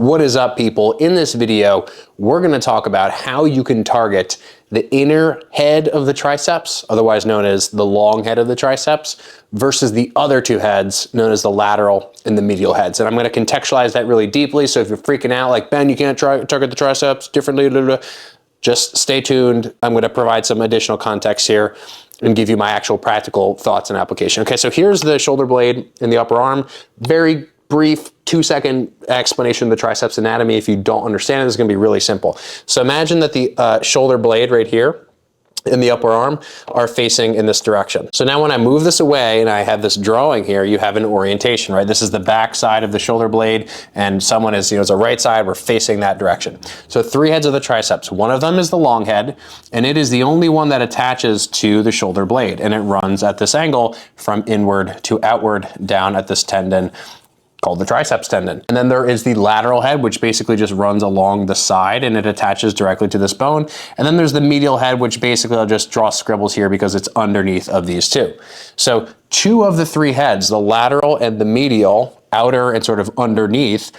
What is up, people? In this video, we're going to talk about how you can target the inner head of the triceps, otherwise known as the long head of the triceps, versus the other two heads, known as the lateral and the medial heads. And I'm going to contextualize that really deeply. So if you're freaking out like, Ben, you can't target the triceps differently, just stay tuned. I'm going to provide some additional context here and give you my actual practical thoughts and application. Okay, so here's the shoulder blade in the upper arm. Very brief 2-second explanation of the triceps anatomy. If you don't understand it, it's going to be really simple. So imagine that the shoulder blade right here in the upper arm are facing in this direction. So now when I move this away and I have this drawing here, you have an orientation, right? This is the back side of the shoulder blade and someone is, it's a right side, we're facing that direction. So 3 heads of the triceps. One of them is the long head and it is the only one that attaches to the shoulder blade and it runs at this angle from inward to outward down at this tendon called the triceps tendon. And then there is the lateral head, which basically just runs along the side and it attaches directly to this bone. And then there's the medial head, which basically I'll just draw scribbles here because it's underneath of these two. So 2 of the 3 heads, the lateral and the medial, outer and sort of underneath,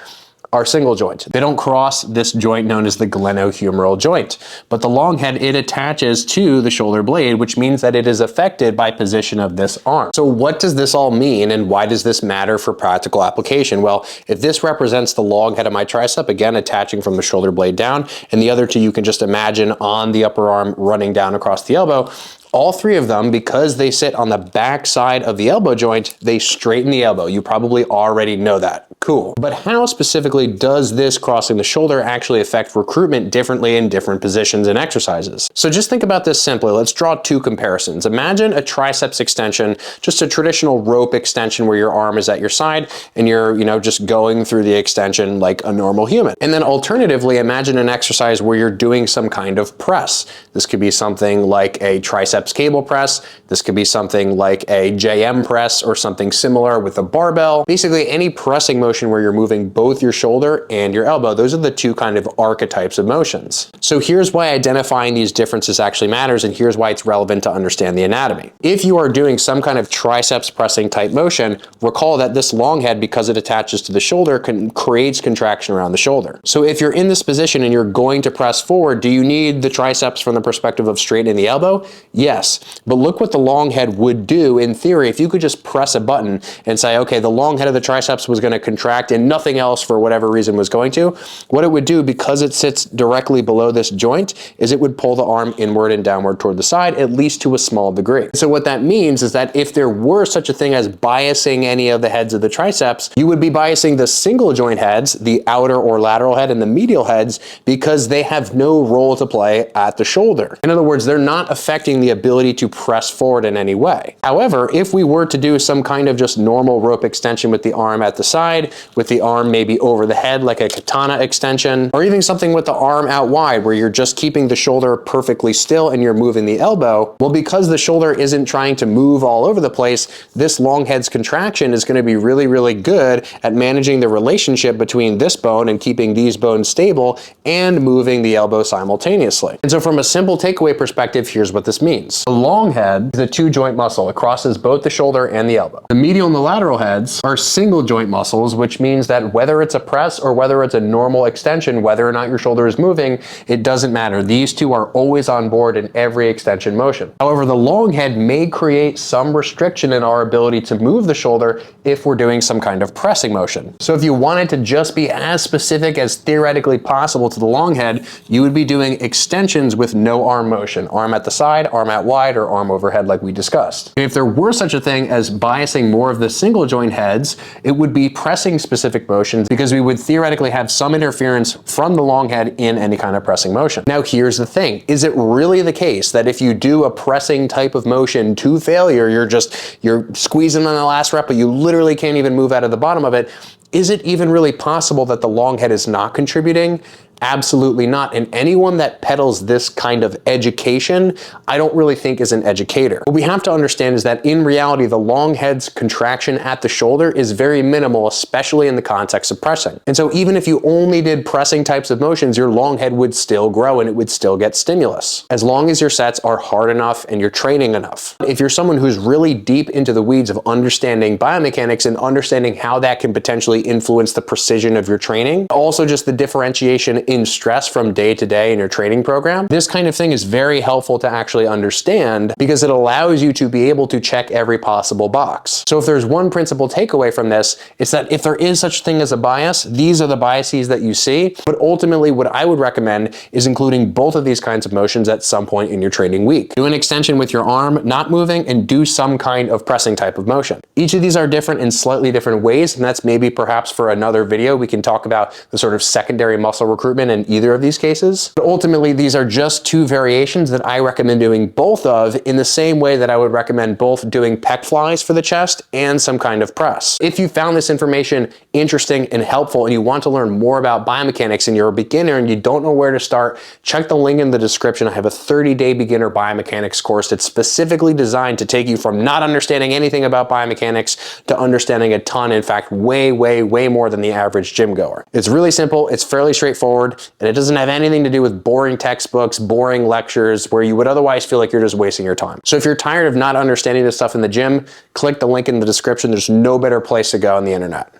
are single joint. They don't cross this joint known as the glenohumeral joint. But the long head, it attaches to the shoulder blade, which means that it is affected by position of this arm. So what does this all mean and why does this matter for practical application? Well, if this represents the long head of my tricep, again, attaching from the shoulder blade down, and the other 2 you can just imagine on the upper arm running down across the elbow, all 3 of them, because they sit on the back side of the elbow joint, they straighten the elbow. You probably already know that. Cool. But how specifically does this crossing the shoulder actually affect recruitment differently in different positions and exercises? So just think about this simply. Let's draw 2 comparisons. Imagine a triceps extension, just a traditional rope extension where your arm is at your side and you're, just going through the extension like a normal human. And then alternatively, imagine an exercise where you're doing some kind of press. This could be something like a triceps cable press. This could be something like a JM press or something similar with a barbell. Basically any pressing motion where you're moving both your shoulder and your elbow. Those are the 2 kind of archetypes of motions. So here's why identifying these differences actually matters, and here's why it's relevant to understand the anatomy. If you are doing some kind of triceps pressing type motion, recall that this long head, because it attaches to the shoulder, creates contraction around the shoulder. So if you're in this position and you're going to press forward, do you need the triceps from the perspective of straightening the elbow? Yes, but look what the long head would do in theory if you could just press a button and say, okay, the long head of the triceps was going to contract and nothing else for whatever reason was going to. What it would do, because it sits directly below this joint, is it would pull the arm inward and downward toward the side, at least to a small degree. So what that means is that if there were such a thing as biasing any of the heads of the triceps, you would be biasing the single joint heads, the outer or lateral head and the medial heads, because they have no role to play at the shoulder. In other words, they're not affecting the ability to press forward in any way. However, if we were to do some kind of just normal rope extension with the arm at the side, with the arm maybe over the head like a katana extension, or even something with the arm out wide where you're just keeping the shoulder perfectly still and you're moving the elbow, well, because the shoulder isn't trying to move all over the place, this long head's contraction is going to be really, really good at managing the relationship between this bone and keeping these bones stable and moving the elbow simultaneously. And so from a simple takeaway perspective, here's what this means. The long head is a 2-joint muscle. It crosses both the shoulder and the elbow. The medial and the lateral heads are single joint muscles, which means that whether it's a press or whether it's a normal extension, whether or not your shoulder is moving, it doesn't matter. These 2 are always on board in every extension motion. However, the long head may create some restriction in our ability to move the shoulder if we're doing some kind of pressing motion. So if you wanted to just be as specific as theoretically possible to the long head, you would be doing extensions with no arm motion, arm at the side, arm out wide, or arm overhead like we discussed. If there were such a thing as biasing more of the single joint heads, it would be pressing specific motions because we would theoretically have some interference from the long head in any kind of pressing motion. Now here's the thing. Is it really the case that if you do a pressing type of motion to failure, you're squeezing on the last rep, but you literally can't even move out of the bottom of it? Is it even really possible that the long head is not contributing? Absolutely not. And anyone that peddles this kind of education, I don't really think is an educator. What we have to understand is that in reality, the long head's contraction at the shoulder is very minimal, especially in the context of pressing. And so even if you only did pressing types of motions, your long head would still grow and it would still get stimulus, as long as your sets are hard enough and you're training enough. If you're someone who's really deep into the weeds of understanding biomechanics and understanding how that can potentially influence the precision of your training, also just the differentiation in stress from day to day in your training program, this kind of thing is very helpful to actually understand because it allows you to be able to check every possible box. So if there's one principal takeaway from this, it's that if there is such thing as a bias, these are the biases that you see. But ultimately, what I would recommend is including both of these kinds of motions at some point in your training week. Do an extension with your arm not moving and do some kind of pressing type of motion. Each of these are different in slightly different ways, and that's maybe perhaps for another video we can talk about the sort of secondary muscle recruitment in either of these cases. But ultimately, these are just two variations that I recommend doing both of in the same way that I would recommend both doing pec flies for the chest and some kind of press. If you found this information interesting and helpful and you want to learn more about biomechanics and you're a beginner and you don't know where to start, check the link in the description. I have a 30-day beginner biomechanics course that's specifically designed to take you from not understanding anything about biomechanics to understanding a ton, in fact, way more than the average gym goer. It's really simple, it's fairly straightforward, and it doesn't have anything to do with boring textbooks, boring lectures, where you would otherwise feel like you're just wasting your time. So if you're tired of not understanding this stuff in the gym, click the link in the description. There's no better place to go on the internet.